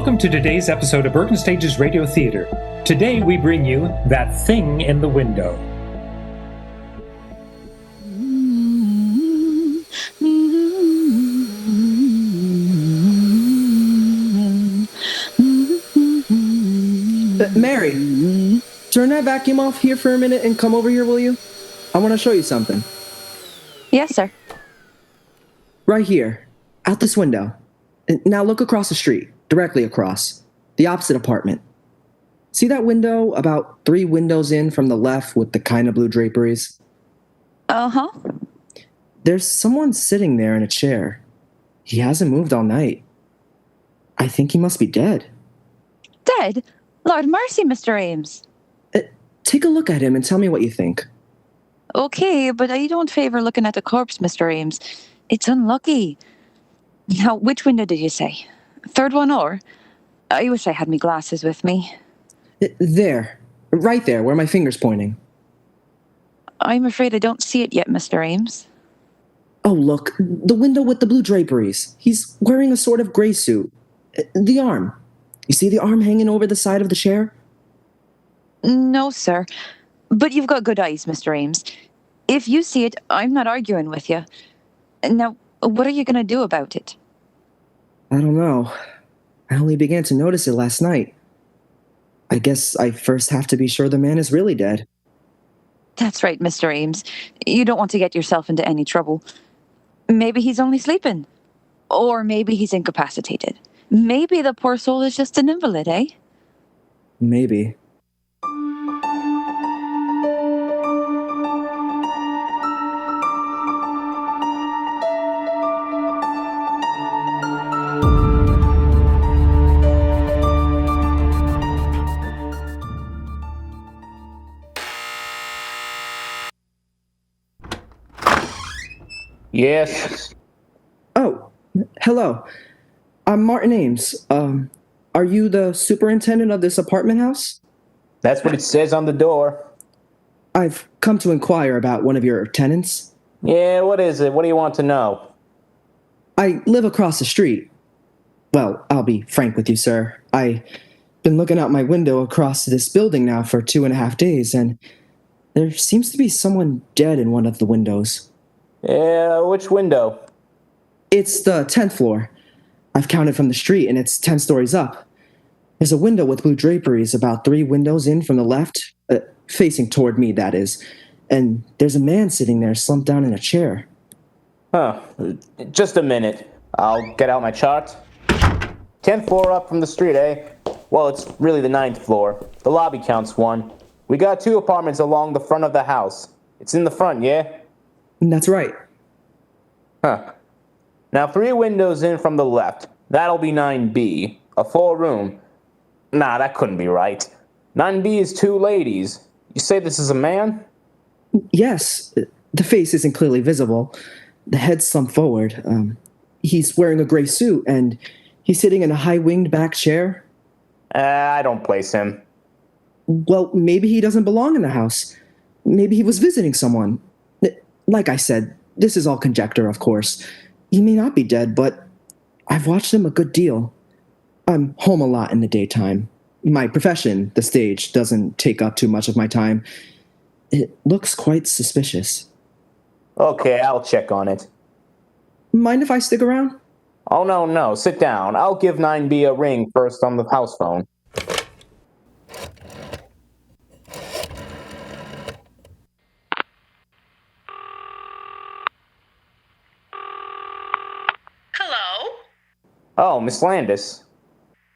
Welcome to today's episode of Bergen Stage's Radio Theater. Today we bring you That Thing in the Window. Mary, turn that vacuum off here for a minute and come over here, will you? I want to show you something. Yes, sir. Right here, out this window. Now look across the street, directly across. The opposite apartment. See that window about 3 windows in from the left with the kind of blue draperies? Uh-huh. There's someone sitting there in a chair. He hasn't moved all night. I think he must be dead. Dead? Lord mercy, Mr. Ames. Take a look at him and tell me what you think. Okay, but I don't favor looking at the corpse, Mr. Ames. It's unlucky. Now, which window did you say? Third one or? I wish I had me glasses with me. There. Right there, where my finger's pointing. I'm afraid I don't see it yet, Mr. Ames. Oh, look. The window with the blue draperies. He's wearing a sort of gray suit. The arm. You see the arm hanging over the side of the chair? No, sir. But you've got good eyes, Mr. Ames. If you see it, I'm not arguing with you. Now, what are you going to do about it? I don't know. I only began to notice it last night. I guess I first have to be sure the man is really dead. That's right, Mr. Ames. You don't want to get yourself into any trouble. Maybe he's only sleeping. Or maybe he's incapacitated. Maybe the poor soul is just an invalid, eh? Maybe. Yes. Oh, hello. I'm Martin Ames. Are you the superintendent of this apartment house? That's what it says on the door. I've come to inquire about one of your tenants. Yeah, what is it? What do you want to know? I live across the street. Well, I'll be frank with you, sir. I've been looking out my window across this building now for 2.5 days, and there seems to be someone dead in one of the windows. Yeah, which window? It's the 10th floor. I've counted from the street, and it's 10 stories up. There's a window with blue draperies about 3 windows in from the left, facing toward me, that is. And there's a man sitting there slumped down in a chair. Huh. Just a minute. I'll get out my chart. 10th floor up from the street, eh? Well, it's really the 9th floor. The lobby counts 1. We got 2 apartments along the front of the house. It's in the front, yeah? That's right. Huh. Now 3 windows in from the left. That'll be 9B. A 4-room. Nah, that couldn't be right. 9B is 2 ladies. You say this is a man? Yes. The face isn't clearly visible. The head's slumped forward. He's wearing a gray suit, and he's sitting in a high-winged back chair. I don't place him. Well, maybe he doesn't belong in the house. Maybe he was visiting someone. Like I said, this is all conjecture, of course. He may not be dead, but I've watched him a good deal. I'm home a lot in the daytime. My profession, the stage, doesn't take up too much of my time. It looks quite suspicious. Okay, I'll check on it. Mind if I stick around? Oh, no, sit down. I'll give 9B a ring first on the house phone. Hello? Oh, Miss Landis.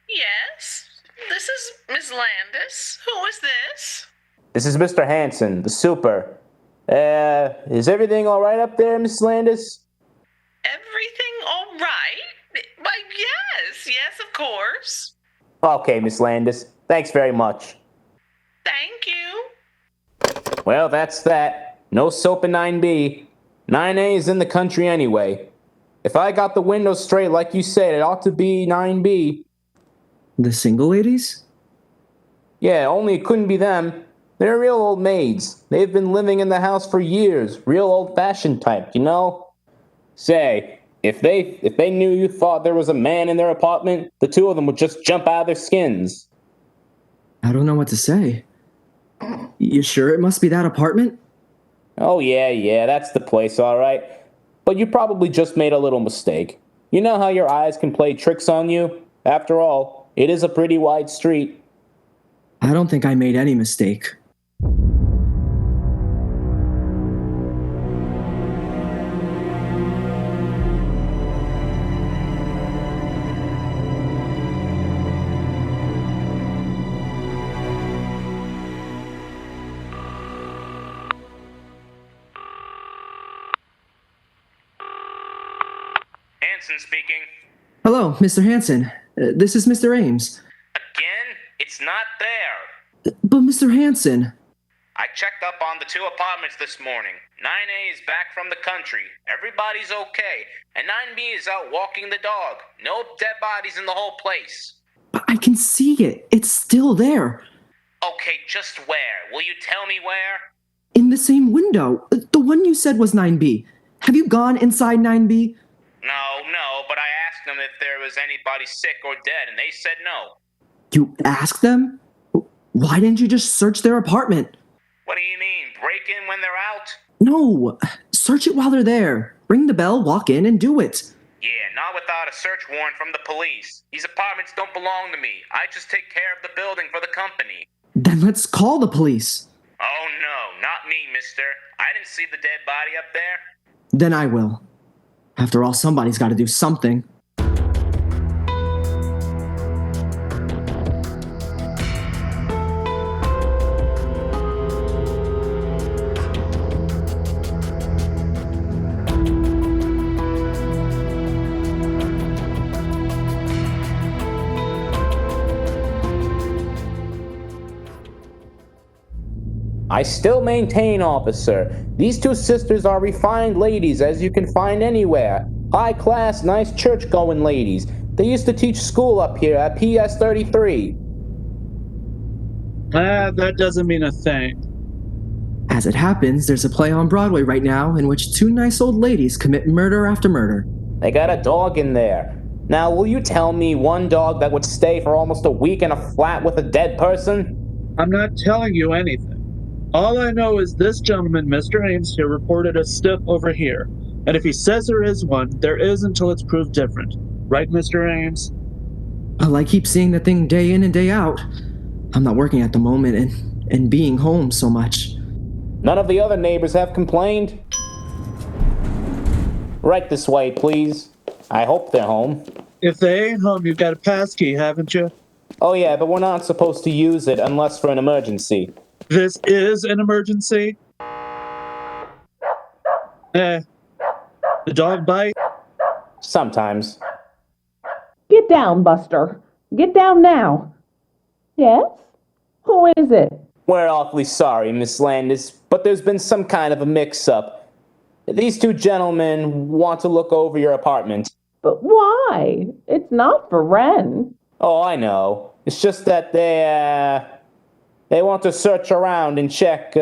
Yes? This is Miss Landis. Who is this? This is Mr. Hanson, the super. Is everything all right up there, Miss Landis? Everything all right? Why, yes, of course. Okay, Miss Landis. Thanks very much. Thank you. Well, that's that. No soap in 9B. 9A is in the country anyway. If I got the windows straight like you said, it ought to be 9B. The single ladies? Yeah, only it couldn't be them. They're real old maids. They've been living in the house for years. Real old-fashioned type, you know? Say, If they knew you thought there was a man in their apartment, the two of them would just jump out of their skins. I don't know what to say. You sure it must be that apartment? Oh yeah, that's the place, all right. But you probably just made a little mistake. You know how your eyes can play tricks on you? After all, it is a pretty wide street. I don't think I made any mistake. Hanson speaking. Hello, Mr. Hanson. This is Mr. Ames. Again? It's not there. But Mr. Hanson... I checked up on the two apartments this morning. 9A is back from the country. Everybody's okay. And 9B is out walking the dog. No dead bodies in the whole place. But I can see it. It's still there. Okay, just where? Will you tell me where? In the same window. The one you said was 9B. Have you gone inside 9B? No, but I asked them if there was anybody sick or dead, and they said no. You asked them? Why didn't you just search their apartment? What do you mean, break in when they're out? No, search it while they're there. Ring the bell, walk in, and do it. Yeah, not without a search warrant from the police. These apartments don't belong to me. I just take care of the building for the company. Then let's call the police. Oh no, not me, mister. I didn't see the dead body up there. Then I will. After all, somebody's got to do something. I still maintain, officer. These two sisters are refined ladies as you can find anywhere. High class, nice church-going ladies. They used to teach school up here at PS 33. That doesn't mean a thing. As it happens, there's a play on Broadway right now in which two nice old ladies commit murder after murder. They got a dog in there. Now, will you tell me one dog that would stay for almost a week in a flat with a dead person? I'm not telling you anything. All I know is this gentleman, Mr. Ames here, reported a stiff over here. And if he says there is one, there is until it's proved different. Right, Mr. Ames? Well, I keep seeing the thing day in and day out. I'm not working at the moment and being home so much. None of the other neighbors have complained? Right this way, please. I hope they're home. If they ain't home, you've got a passkey, haven't you? Oh yeah, but we're not supposed to use it unless for an emergency. This is an emergency? The dog bite? Sometimes. Get down, Buster. Get down now. Yes? Who is it? We're awfully sorry, Miss Landis, but there's been some kind of a mix-up. These two gentlemen want to look over your apartment. But why? It's not for rent. Oh, I know. It's just that they want to search around and check.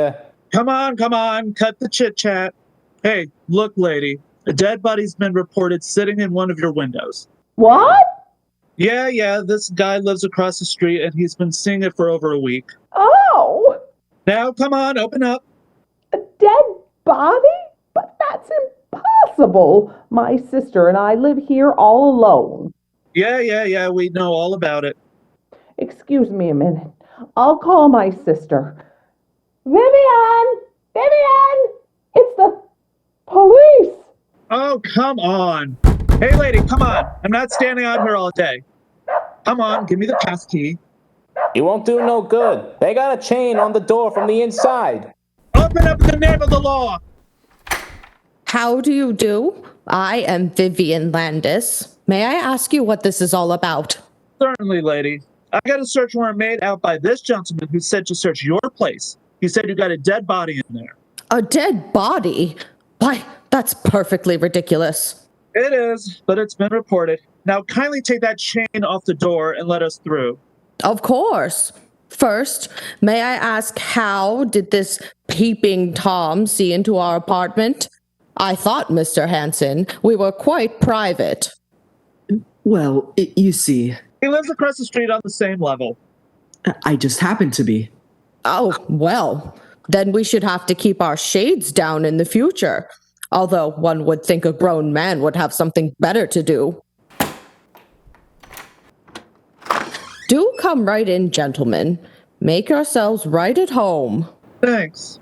Come on, cut the chit-chat. Hey, look, lady. A dead body's been reported sitting in one of your windows. What? Yeah, this guy lives across the street and he's been seeing it for over a week. Oh! Now, come on, open up. A dead body? But that's impossible. My sister and I live here all alone. Yeah, we know all about it. Excuse me a minute. I'll call my sister. Vivian! It's the police! Oh, come on. Hey, lady, come on. I'm not standing out here all day. Come on, give me the pass key. It won't do no good. They got a chain on the door from the inside. Open up in the name of the law. How do you do? I am Vivian Landis. May I ask you what this is all about? Certainly, lady. I got a search warrant made out by this gentleman who said to search your place. He said you got a dead body in there. A dead body? Why, that's perfectly ridiculous. It is, but it's been reported. Now kindly take that chain off the door and let us through. Of course. First, may I ask how did this peeping Tom see into our apartment? I thought, Mr. Hanson, we were quite private. Well, you see, He lives across the street on the same level. I just happen to be. Oh, well, then we should have to keep our shades down in the future. Although one would think a grown man would have something better to do. Do come right in, gentlemen. Make yourselves right at home. Thanks.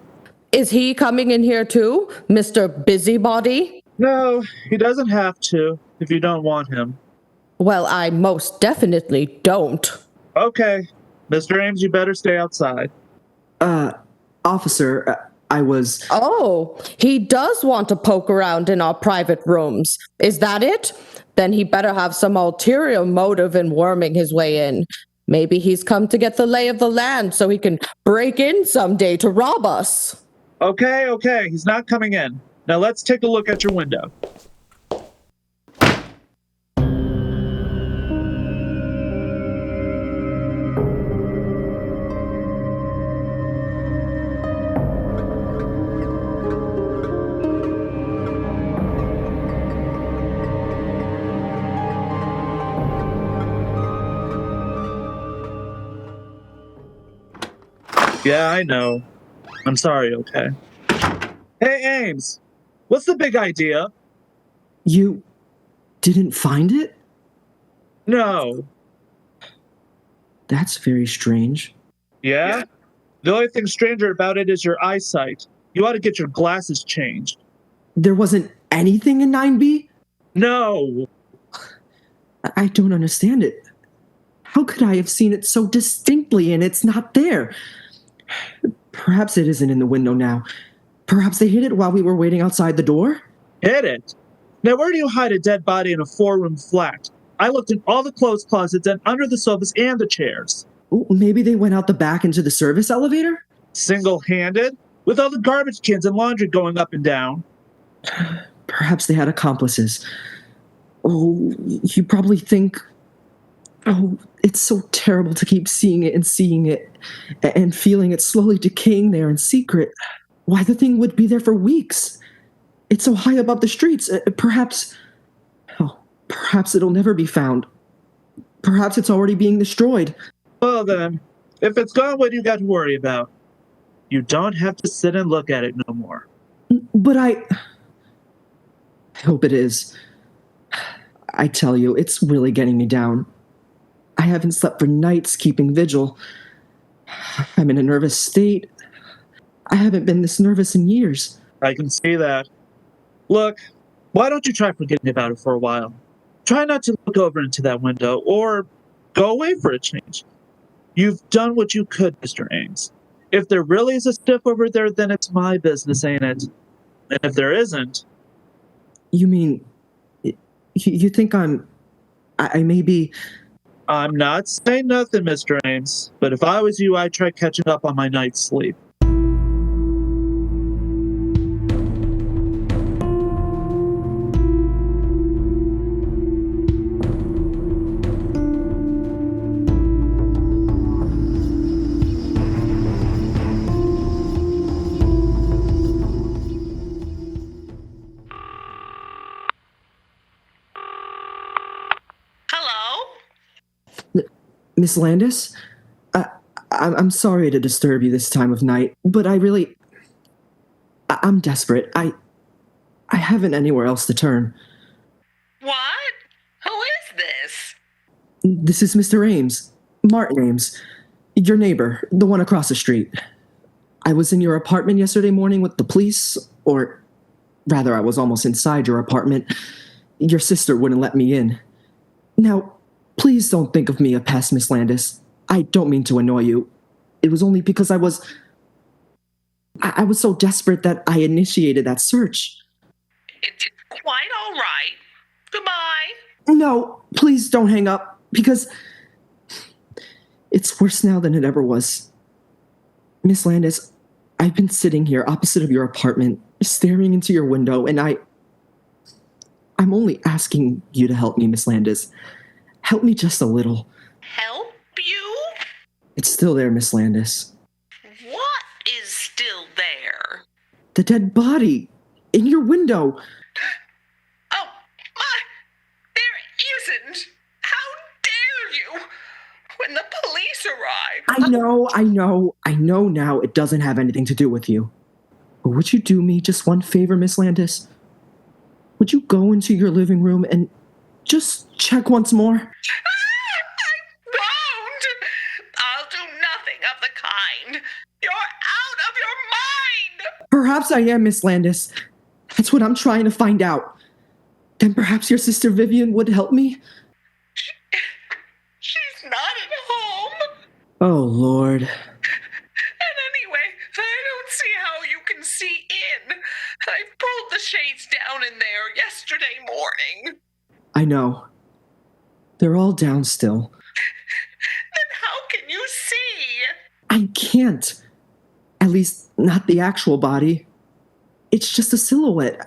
Is he coming in here too, Mr. Busybody? No, he doesn't have to if you don't want him. Well, I most definitely don't. Okay. Mr. Ames, you better stay outside. Officer, I was... Oh, he does want to poke around in our private rooms. Is that it? Then he better have some ulterior motive in worming his way in. Maybe he's come to get the lay of the land so he can break in someday to rob us. Okay, he's not coming in. Now let's take a look at your window. Yeah, I know. I'm sorry, okay? Hey, Ames, what's the big idea? You didn't find it? No. That's very strange. Yeah? The only thing stranger about it is your eyesight. You ought to get your glasses changed. There wasn't anything in 9B? No. I don't understand it. How could I have seen it so distinctly and it's not there? Perhaps it isn't in the window now. Perhaps they hid it while we were waiting outside the door? Hid it? Now, where do you hide a dead body in a 4-room flat? I looked in all the clothes closets and under the sofas and the chairs. Maybe they went out the back into the service elevator? Single-handed? With all the garbage cans and laundry going up and down? Perhaps they had accomplices. Oh, you probably think... Oh, it's so terrible to keep seeing it and feeling it slowly decaying there in secret. Why, the thing would be there for weeks. It's so high above the streets. Perhaps it'll never be found. Perhaps it's already being destroyed. Well then, if it's gone, what do you got to worry about? You don't have to sit and look at it no more. But I hope it is. I tell you, it's really getting me down. I haven't slept for nights keeping vigil. I'm in a nervous state. I haven't been this nervous in years. I can see that. Look, why don't you try forgetting about it for a while? Try not to look over into that window, or go away for a change. You've done what you could, Mr. Ames. If there really is a stiff over there, then it's my business, ain't it? And if there isn't... You mean, you think I may be... I'm not saying nothing, Mr. Ames, but if I was you, I'd try catching up on my night's sleep. Miss Landis? I'm sorry to disturb you this time of night, but I'm desperate. I haven't anywhere else to turn. What? Who is this? This is Mr. Ames. Martin Ames. Your neighbor, the one across the street. I was in your apartment yesterday morning with the police, or rather, I was almost inside your apartment. Your sister wouldn't let me in. Now, please don't think of me a pest, Miss Landis. I don't mean to annoy you. It was only because I was so desperate that I initiated that search. It's quite all right. Goodbye. No, please don't hang up, because it's worse now than it ever was. Miss Landis, I've been sitting here opposite of your apartment, staring into your window, and I'm only asking you to help me, Miss Landis. Help me just a little. Help you? It's still there, Miss Landis. What is still there? The dead body. In your window. Oh, my! There isn't! How dare you! When the police arrive... I know now it doesn't have anything to do with you. But would you do me just one favor, Miss Landis? Would you go into your living room and just check once more? I won't! I'll do nothing of the kind. You're out of your mind! Perhaps I am, Miss Landis. That's what I'm trying to find out. Then perhaps your sister Vivian would help me? She's not at home. Oh, Lord. And anyway, I don't see how you can see in. I pulled the shades down in there yesterday morning. I know. They're all down still. Then how can you see? I can't. At least, not the actual body. It's just a silhouette.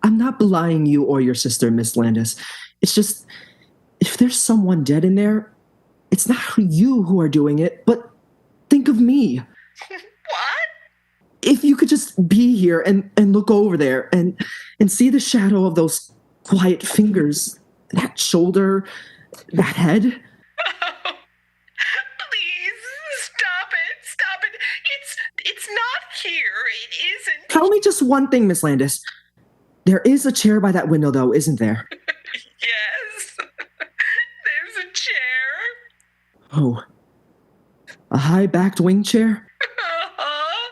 I'm not belying you or your sister, Miss Landis. It's just, if there's someone dead in there, it's not you who are doing it, but think of me. What? If you could just be here and look over there and see the shadow of those quiet fingers, that shoulder, that head. Please, stop it. It's not here. It isn't. Tell me just one thing, Miss Landis. There is a chair by that window, though, isn't there? Yes. There's a chair. Oh. A high-backed wing chair? Uh-huh.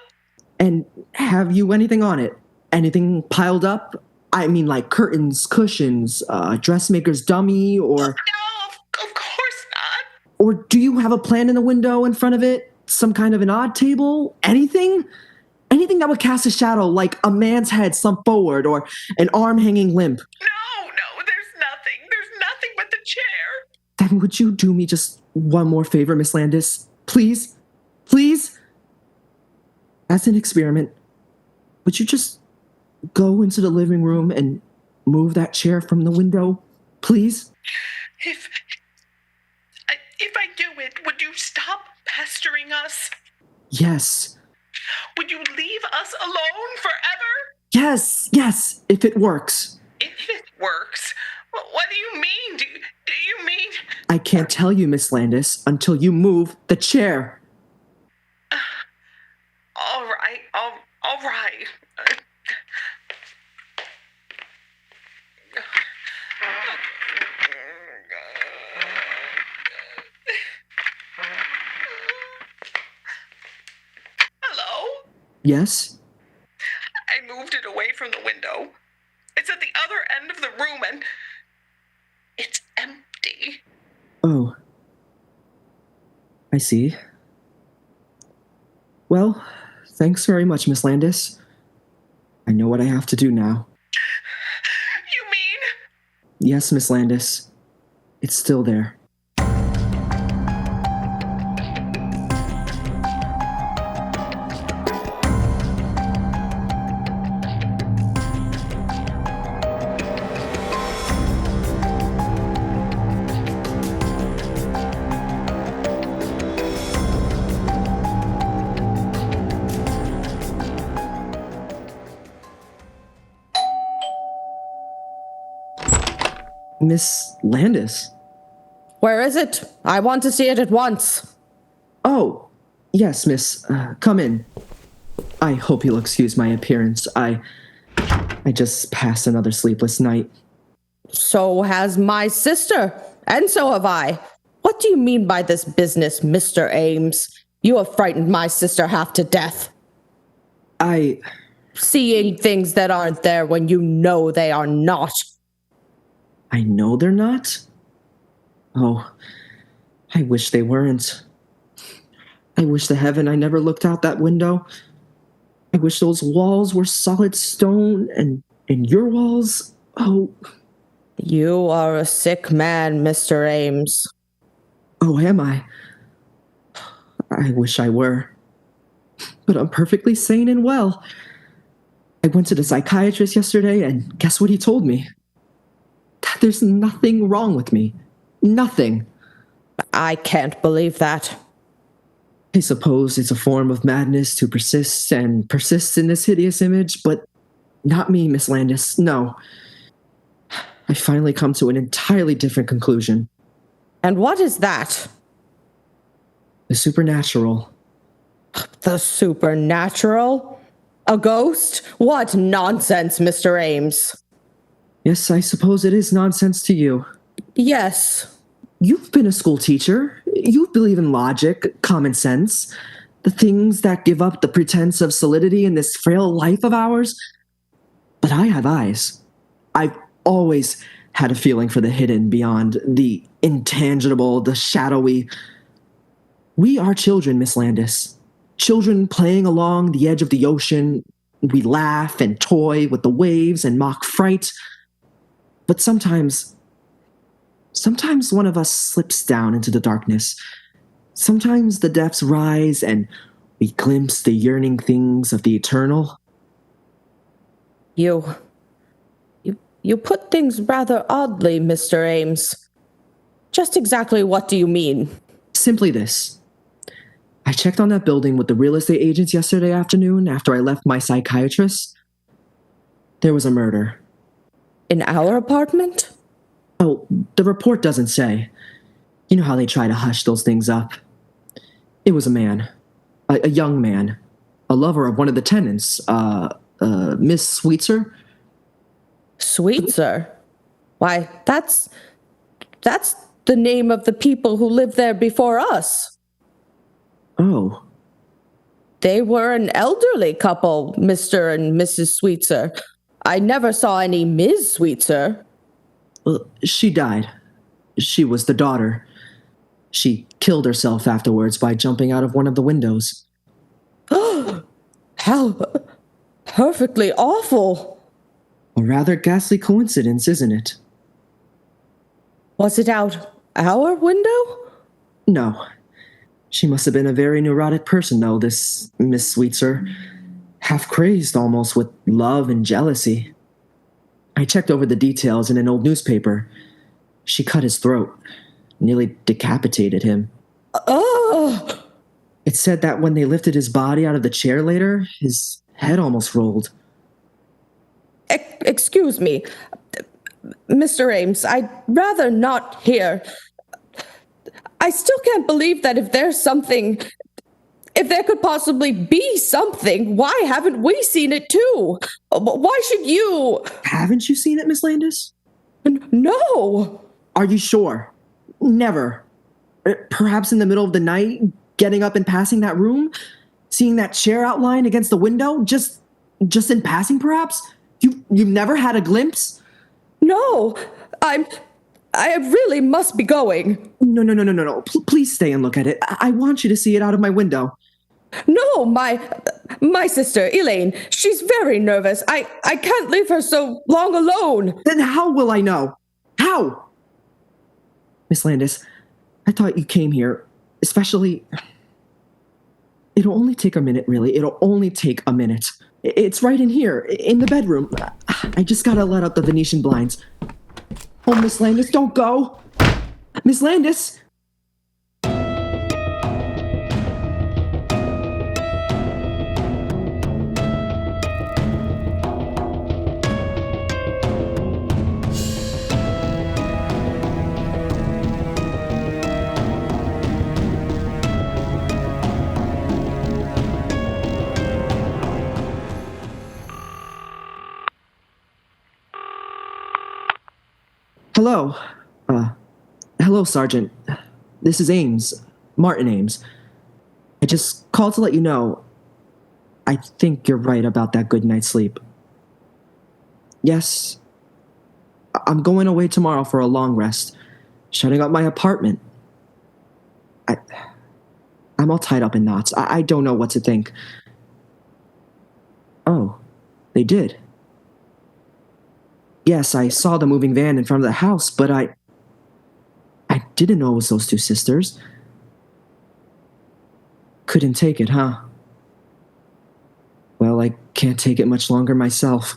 And have you anything on it? Anything piled up? I mean, like curtains, cushions, dressmaker's dummy, or... No, of course not. Or do you have a plant in the window in front of it? Some kind of an odd table? Anything? Anything that would cast a shadow, like a man's head slumped forward, or an arm hanging limp? No, there's nothing. There's nothing but the chair. Then would you do me just one more favor, Miss Landis? Please? Please? As an experiment, would you just go into the living room and move that chair from the window, please? If I do it, would you stop pestering us? Yes. Would you leave us alone forever? Yes, if it works. If it works? What do you mean? Do you mean... I can't tell you, Miss Landis, until you move the chair. All right. Hello? Yes? I moved it away from the window. It's at the other end of the room and it's empty. Oh. I see. Well, thanks very much, Miss Landis. I know what I have to do now. You mean? Yes, Miss Landis. It's still there. Miss Landis? Where is it? I want to see it at once. Oh, yes, miss. Come in. I hope you'll excuse my appearance. I just passed another sleepless night. So has my sister, and so have I. What do you mean by this business, Mr. Ames? You have frightened my sister half to death. Seeing things that aren't there when you know they are not. I know they're not? Oh, I wish they weren't. I wish to heaven I never looked out that window. I wish those walls were solid stone and your walls, oh. You are a sick man, Mr. Ames. Oh, am I? I wish I were. But I'm perfectly sane and well. I went to the psychiatrist yesterday, and guess what he told me? That there's nothing wrong with me. Nothing. I can't believe that. I suppose it's a form of madness to persist and persist in this hideous image, but Not me, Miss Landis. No. I finally come to an entirely different conclusion. And what is that? The supernatural. The supernatural? A ghost? What nonsense, Mr. Ames. Yes, I suppose it is nonsense to you. Yes. You've been a school teacher. You believe in logic, common sense, the things that give up the pretense of solidity in this frail life of ours. But I have eyes. I've always had a feeling for the hidden beyond, the intangible, the shadowy. We are children, Miss Landis. Children playing along the edge of the ocean. We laugh and toy with the waves and mock fright. But sometimes one of us slips down into the darkness. Sometimes the depths rise and we glimpse the yearning things of the eternal. You put things rather oddly, Mr. Ames. Just exactly what do you mean? Simply this. I checked on that building with the real estate agents yesterday afternoon after I left my psychiatrist. There was a murder. In our apartment? Oh, the report doesn't say. You know how they try to hush those things up. It was a man. A young man. A lover of one of the tenants. Miss Sweetser? Sweetser? Why, that's the name of the people who lived there before us. Oh. They were an elderly couple, Mr. and Mrs. Sweetser. I never saw any Ms. Sweetser. Well, she died. She was the daughter. She killed herself afterwards by jumping out of one of the windows. How perfectly awful. A rather ghastly coincidence, isn't it? Was it out our window? No. She must have been a very neurotic person, though, this Miss Sweetser. Half crazed, almost, with love and jealousy. I checked over the details in an old newspaper. She cut his throat, nearly decapitated him. Oh! It said that when they lifted his body out of the chair later, his head almost rolled. Excuse me, Mr. Ames, I'd rather not hear. I still can't believe that if there could possibly be something, why haven't we seen it too? Why should you? Haven't you seen it, Miss Landis? No. Are you sure? Never. Perhaps in the middle of the night, getting up and passing that room? Seeing that chair outline against the window? Just in passing, perhaps? You've never had a glimpse? No. I really must be going. No. Please stay and look at it. I want you to see it out of my window. No, my sister, Elaine, she's very nervous. I can't leave her so long alone. Then how will I know? How? Miss Landis, I thought you came here, especially... It'll only take a minute, really. It'll only take a minute. It's right in here, in the bedroom. I just gotta let out the Venetian blinds. Oh, Miss Landis, don't go! Miss Landis! Hello. Hello, Sergeant. This is Ames. Martin Ames. I just called to let you know, I think you're right about that good night's sleep. Yes, I'm going away tomorrow for a long rest, shutting up my apartment. I'm all tied up in knots. I don't know what to think. Oh, they did. Yes, I saw the moving van in front of the house, but I didn't know it was those two sisters. Couldn't take it, huh? Well, I can't take it much longer myself.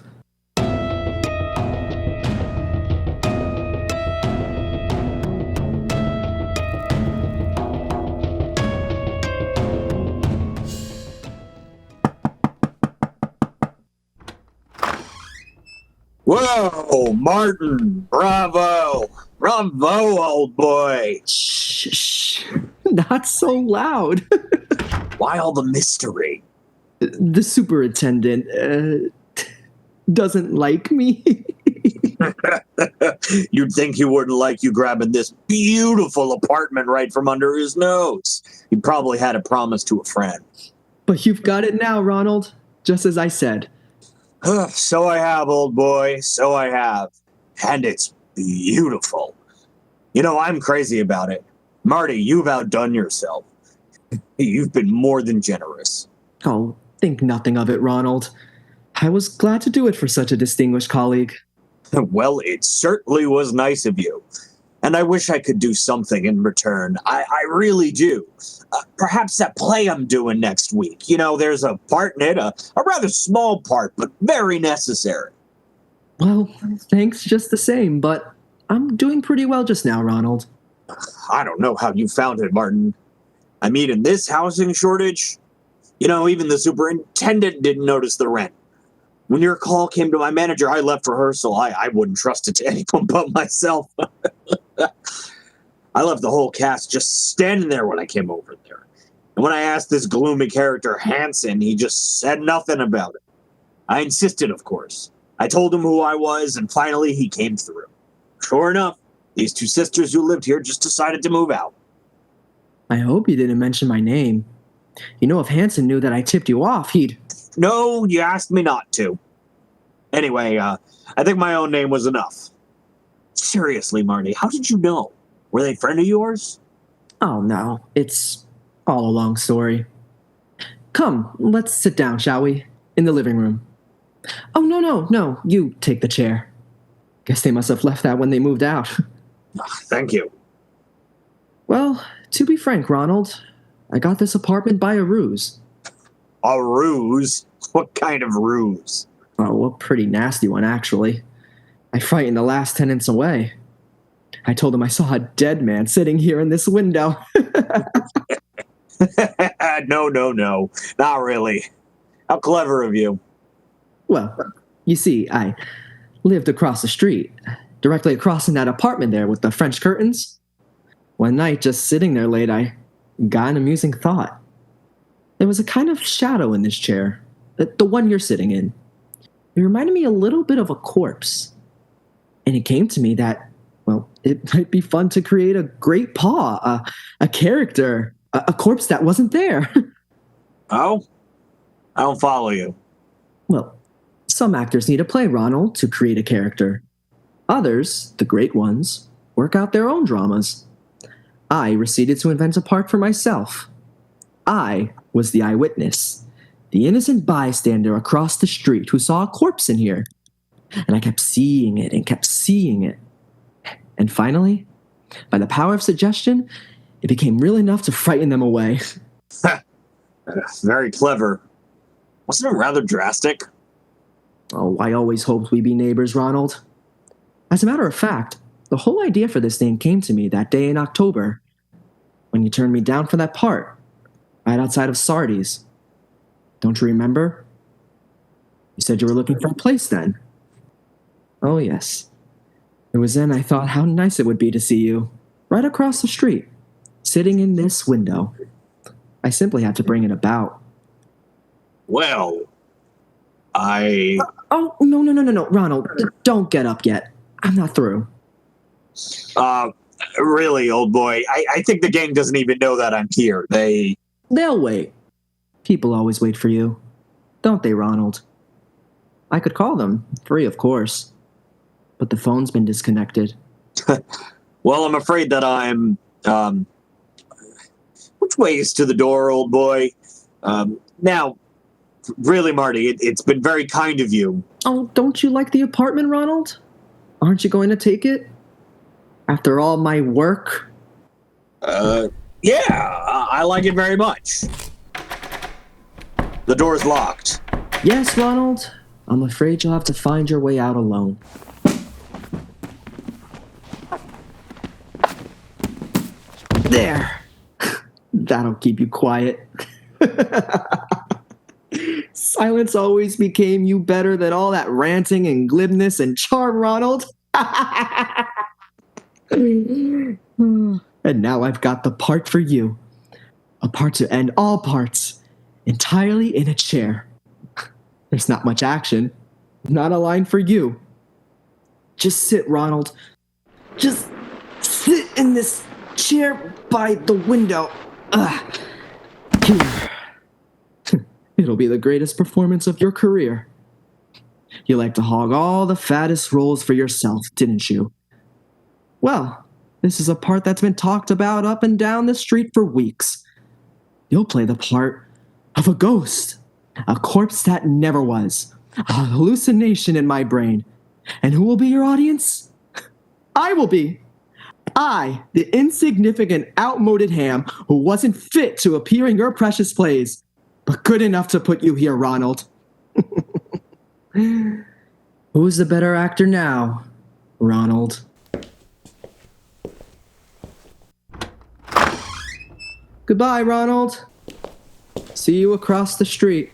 Whoa, Martin! Bravo! Bravo, old boy! Shh, shh. Not so loud. Why all the mystery? The superintendent doesn't like me. You'd think he wouldn't like you grabbing this beautiful apartment right from under his nose. He probably had a promise to a friend. But you've got it now, Ronald, just as I said. So I have, old boy, so I have. And it's beautiful. You know, I'm crazy about it. Marty, you've outdone yourself. You've been more than generous. Oh, think nothing of it, Ronald. I was glad to do it for such a distinguished colleague. Well, it certainly was nice of you. And I wish I could do something in return. I really do. Perhaps that play I'm doing next week. You know, there's a part in it, a rather small part, but very necessary. Well, thanks just the same, but I'm doing pretty well just now, Ronald. I don't know how you found it, Martin. I mean, in this housing shortage, you know, even the superintendent didn't notice the rent. When your call came to my manager, I left rehearsal. I wouldn't trust it to anyone but myself. I left the whole cast just standing there when I came over there. And when I asked this gloomy character, Hanson, he just said nothing about it. I insisted, of course. I told him who I was, and finally he came through. Sure enough, these two sisters who lived here just decided to move out. I hope you didn't mention my name. You know, if Hanson knew that I tipped you off, he'd... No, you asked me not to. Anyway, I think my own name was enough. Seriously, Marty, how did you know? Were they a friend of yours? Oh, no. It's all a long story. Come, let's sit down, shall we? In the living room. Oh, no. You take the chair. Guess they must have left that when they moved out. Thank you. Well, to be frank, Ronald, I got this apartment by a ruse. A ruse? What kind of ruse? Oh, a pretty nasty one, actually. I frightened the last tenants away. I told them I saw a dead man sitting here in this window. No. Not really. How clever of you. Well, you see, I lived across the street, directly across in that apartment there with the French curtains. One night, just sitting there late, I got an amusing thought. There was a kind of shadow in this chair, the one you're sitting in. It reminded me a little bit of a corpse. And it came to me that, well, it might be fun to create a great paw, a character, a corpse that wasn't there. Oh? I don't follow you. Well, some actors need a play, Ronald, to create a character. Others, the great ones, work out their own dramas. I proceeded to invent a part for myself. I was the eyewitness, the innocent bystander across the street who saw a corpse in here. And I kept seeing it and kept seeing it. And finally, by the power of suggestion, it became real enough to frighten them away. Very clever. Wasn't it rather drastic? Oh, I always hoped we'd be neighbors, Ronald. As a matter of fact, the whole idea for this thing came to me that day in October, when you turned me down for that part, right outside of Sardi's. Don't you remember? You said you were looking for a place then. Oh, yes. It was then I thought how nice it would be to see you, right across the street, sitting in this window. I simply had to bring it about. Well, I... Oh, no, Ronald, don't get up yet. I'm not through. Really, old boy, I think the gang doesn't even know that I'm here. They'll wait. People always wait for you. Don't they, Ronald? I could call them, free of course. But the phone's been disconnected. Well, I'm afraid that I'm, which way is to the door, old boy? Now, really, Marty, it's been very kind of you. Oh, don't you like the apartment, Ronald? Aren't you going to take it? After all my work? Yeah, I like it very much. The door's locked. Yes, Ronald. I'm afraid you'll have to find your way out alone. There. That'll keep you quiet. Silence always became you better than all that ranting and glibness and charm, Ronald. And now I've got the part for you. A part to end all parts, entirely in a chair. There's not much action, not a line for you. Just sit, Ronald. Just sit in this chair by the window. Here. It'll be the greatest performance of your career. You like to hog all the fattest roles for yourself, didn't you? Well, this is a part that's been talked about up and down the street for weeks. You'll play the part of a ghost, a corpse that never was, a hallucination in my brain. And who will be your audience? I will be. I, the insignificant, outmoded ham who wasn't fit to appear in your precious plays, but good enough to put you here, Ronald. Who's the better actor now, Ronald? Goodbye, Ronald. See you across the street.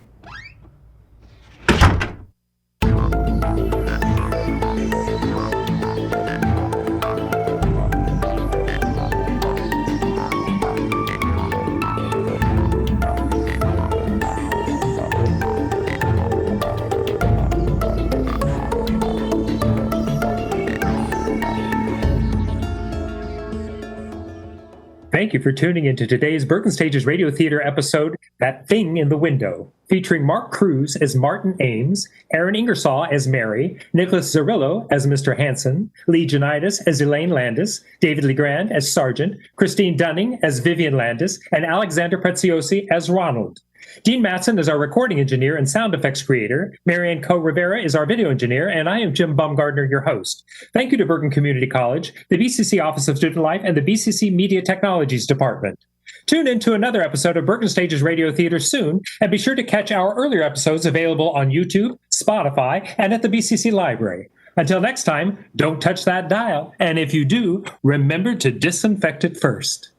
Thank you for tuning into today's Bergen Stages Radio Theater episode, That Thing in the Window, featuring Mark Cruz as Martin Ames, Aaron Ingersoll as Mary, Nicholas Zerillo as Mr. Hanson, Lee Janitis as Elaine Landis, David Legrand as Sergeant, Christine Dunning as Vivian Landis, and Alexander Preziosi as Ronald. Dean Matson is our recording engineer and sound effects creator. Marianne Coe Rivera is our video engineer, and I am Jim Baumgardner, your host. Thank you to Bergen Community College, the BCC Office of Student Life, and the BCC Media Technologies Department. Tune in to another episode of Bergen Stages Radio Theater soon, and be sure to catch our earlier episodes available on YouTube, Spotify, and at the BCC Library. Until next time, don't touch that dial, and if you do, remember to disinfect it first.